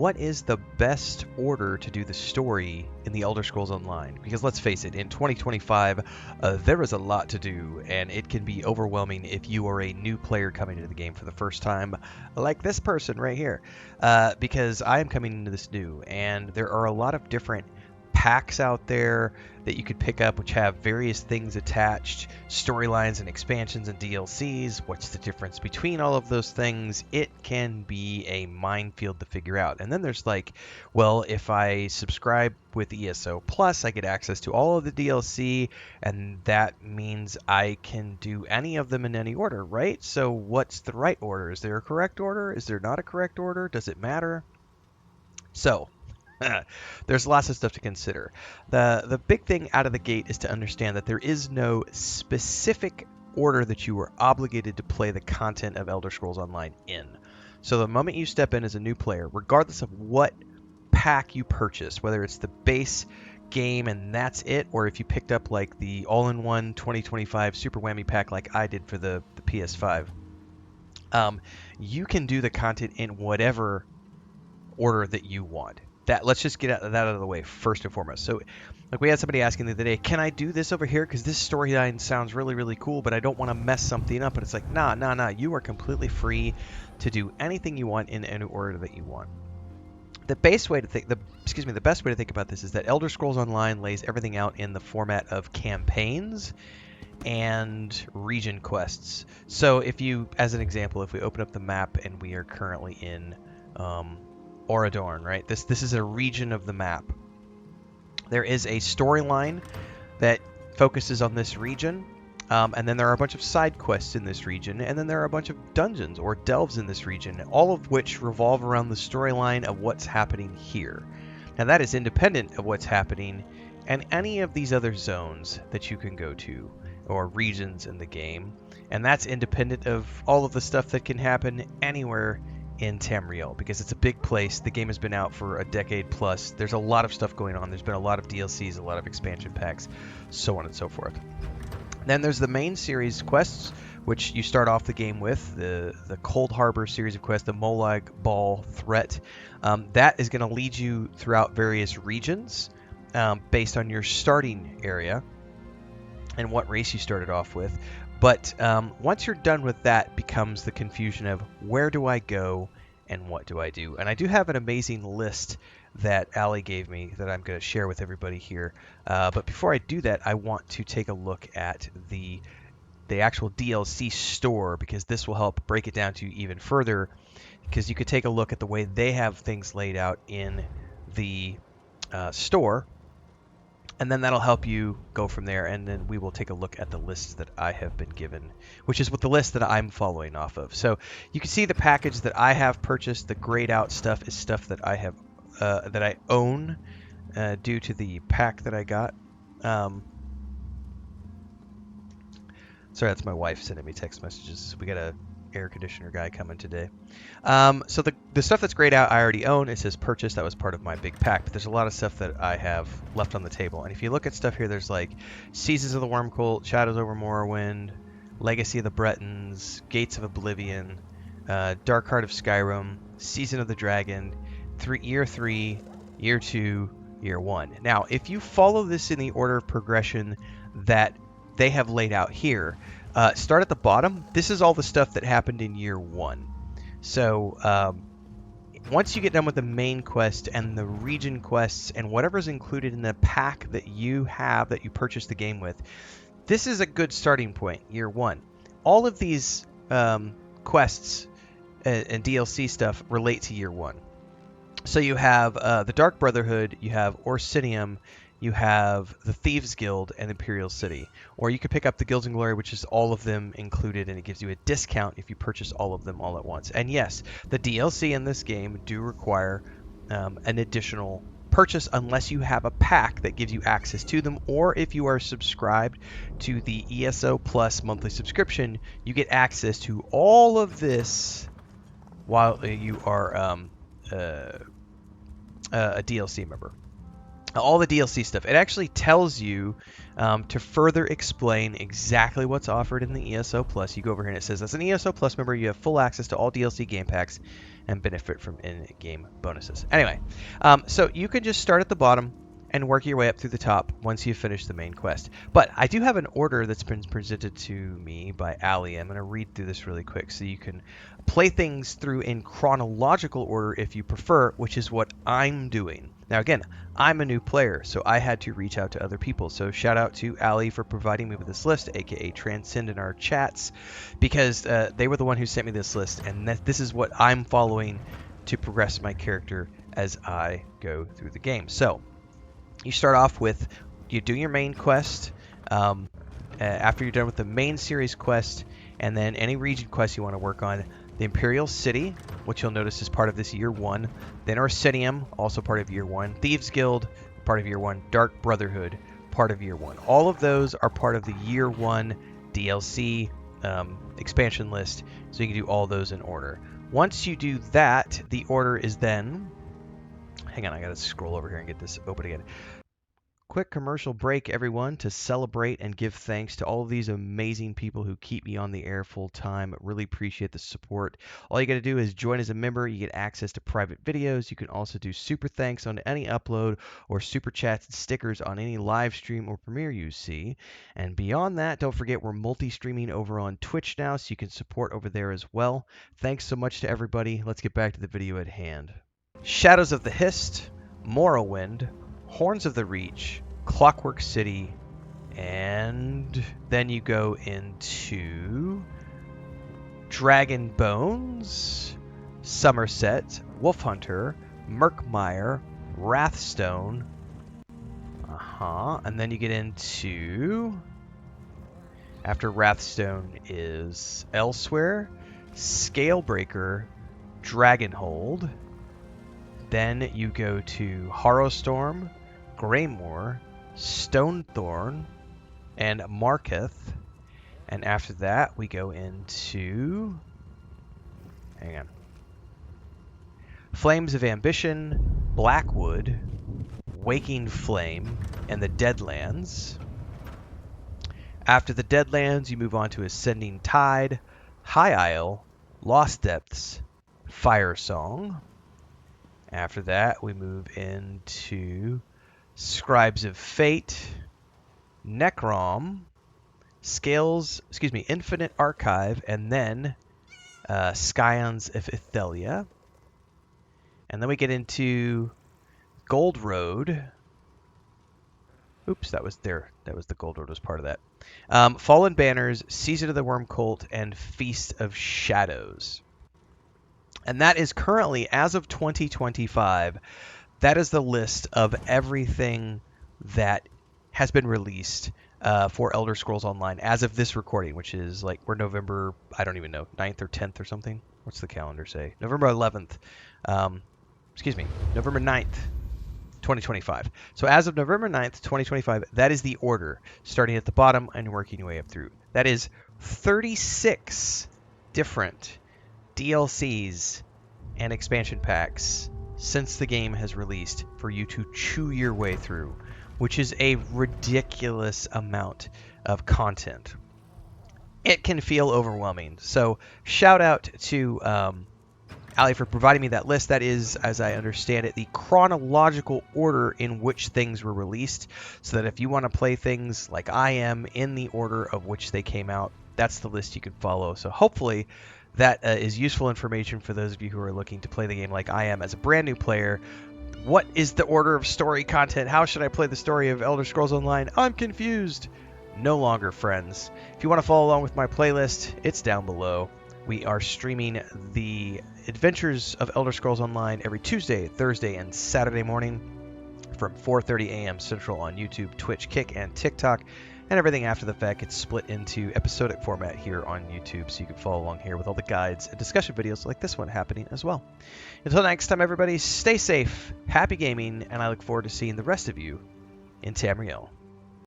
what is the best order to do the story in the Elder Scrolls Online? Because let's face it, in 2025, there is a lot to do, and it can be overwhelming if you are a new player coming into the game for the first time, like this person right here. Because I am coming into this new, and there are a lot of different packs out there that you could pick up which have various things attached, storylines and expansions and DLCs. What's the difference between all of those things? It can be a minefield to figure out. And then there's like, well, if I subscribe with ESO Plus, I get access to all of the DLC, and that means I can do any of them in any order, right? So what's the right order? Is there a correct order? Is there not a correct order? Does it matter? So there's lots of stuff to consider. The big thing out of the gate is to understand that there is no specific order that you are obligated to play the content of Elder Scrolls Online in. So the moment you step in as a new player, regardless of what pack you purchase, whether it's the base game and that's it, or if you picked up like the all-in-one 2025 Super Whammy pack like I did for the PS5, you can do the content in whatever order that you want. Let's just get that out of the way first and foremost. So, like, we had somebody asking the other day, can I do this over here? Because this storyline sounds really, really cool, but I don't want to mess something up. And it's like, nah. You are completely free to do anything you want in any order that you want. The best way to think about this is that Elder Scrolls Online lays everything out in the format of campaigns and region quests. So if you, as an example, if we open up the map and we are currently in Oradorn, right? This is a region of the map. There is a storyline that focuses on this region, and then there are a bunch of side quests in this region, and then there are a bunch of dungeons or delves in this region, all of which revolve around the storyline of what's happening here. Now that is independent of what's happening in any of these other zones that you can go to, or regions in the game, and that's independent of all of the stuff that can happen anywhere in Tamriel, because it's a big place. The game has been out for a decade plus. There's a lot of stuff going on. There's been a lot of DLCs, a lot of expansion packs, so on and so forth. Then there's the main series quests, which you start off the game with, the Cold Harbor series of quests, the Molag Bal threat. That is going to lead you throughout various regions based on your starting area and what race you started off with. But once you're done with that, becomes the confusion of where do I go and what do I do? And I do have an amazing list that Allie gave me that I'm going to share with everybody here. But before I do that, I want to take a look at the actual DLC store, because this will help break it down to you even further, because you could take a look at the way they have things laid out in the store. And then that'll help you go from there, and then we will take a look at the list that I have been given, which is what the list that I'm following off of. So you can see the package that I have purchased. The grayed out stuff is stuff that I have that I own due to the pack that I got. Sorry, that's my wife sending me text messages. We got a air conditioner guy coming today. So the stuff that's grayed out I already own. It says purchase. That was part of my big pack, but there's a lot of stuff that I have left on the table. And if you look at stuff here, there's like Seasons of the Wormcult, Shadows over Morrowind, Legacy of the Bretons, Gates of Oblivion, Dark Heart of Skyrim, Season of the Dragon, Year 3, Year 2, Year 1. Now, if you follow this in the order of progression that they have laid out here, start at the bottom. This is all the stuff that happened in Year 1. So once you get done with the main quest and the region quests and whatever's included in the pack that you have that you purchased the game with, this is a good starting point, Year 1. All of these quests and DLC stuff relate to Year 1. So you have the Dark Brotherhood, you have Orsinium, you have the Thieves Guild and Imperial City. Or you could pick up the Guilds and Glory, which is all of them included, and it gives you a discount if you purchase all of them all at once. And yes, the DLC in this game do require an additional purchase unless you have a pack that gives you access to them, or if you are subscribed to the ESO Plus monthly subscription, you get access to all of this while you are a DLC member. all the DLC stuff. It actually tells you to further explain exactly what's offered in the ESO Plus. You go over here and it says, as an ESO Plus member, you have full access to all DLC game packs and benefit from in-game bonuses. Anyway, so you can just start at the bottom and work your way up through the top once you finish the main quest. But I do have an order that's been presented to me by Allie. I'm going to read through this really quick so you can play things through in chronological order if you prefer, which is what I'm doing. Now, again, I'm a new player, so I had to reach out to other people. So shout out to Allie for providing me with this list, aka Transcend in our chats, because they were the one who sent me this list, and this is what I'm following to progress my character as I go through the game. So you start off with you do your main quest. After you're done with the main series quest, and then any region quest you want to work on, the Imperial City, which you'll notice is part of this year 1, then Orsinium, also part of year 1, Thieves Guild, part of year 1, Dark Brotherhood, part of year 1. All of those are part of the year 1 DLC expansion list, so you can do all those in order. Once you do that, the order is then... Hang on, I gotta scroll over here and get this open again. Quick commercial break, everyone, to celebrate and give thanks to all of these amazing people who keep me on the air full time. Really appreciate the support. All you got to do is join as a member. You get access to private videos. You can also do super thanks on any upload or super chats and stickers on any live stream or premiere you see. And beyond that, don't forget we're multi-streaming over on Twitch now, so you can support over there as well. Thanks so much to everybody. Let's get back to the video at hand. Shadows of the Hist, Morrowind, Horns of the Reach, Clockwork City, and then you go into Dragon Bones, Somerset, Wolf Hunter, Murkmire, Wrathstone, and then you get into, after Wrathstone is Elsewhere, Scalebreaker, Dragonhold, then you go to Harrowstorm, Greymoor, Stonethorn, and Marketh. And after that, we go into... Hang on. Flames of Ambition, Blackwood, Waking Flame, and the Deadlands. After the Deadlands, you move on to Ascending Tide, High Isle, Lost Depths, Fire Song. After that, we move into Scribes of Fate, Necrom, Infinite Archive, and then Scions of Ithelia. And then we get into Gold Road. Oops, that was the Gold Road was part of that. Fallen Banners, Season of the Worm Cult, and Feast of Shadows. And that is currently, as of 2025, that is the list of everything that has been released for Elder Scrolls Online as of this recording, which is like, we're November, I don't even know, 9th or 10th or something. What's the calendar say? November 11th. November 9th, 2025. So as of November 9th, 2025, that is the order, starting at the bottom and working your way up through. That is 36 different DLCs and expansion packs since the game has released for you to chew your way through, which is a ridiculous amount of content. It can feel overwhelming. So shout out to Allie for providing me that list. That is, as I understand it, the chronological order in which things were released, so that if you want to play things like I am in the order of which they came out, that's the list you can follow. So hopefully that is useful information for those of you who are looking to play the game like I am as a brand new player. What is the order of story content? How should I play the story of Elder Scrolls Online? I'm confused. No longer, friends. If you want to follow along with my playlist, it's down below. We are streaming the Adventures of Elder Scrolls Online every Tuesday, Thursday, and Saturday morning from 4:30 a.m. Central on YouTube, Twitch, Kick, and TikTok. And everything after the fact gets split into episodic format here on YouTube, so you can follow along here with all the guides and discussion videos like this one happening as well. Until next time, everybody, stay safe, happy gaming, and I look forward to seeing the rest of you in Tamriel.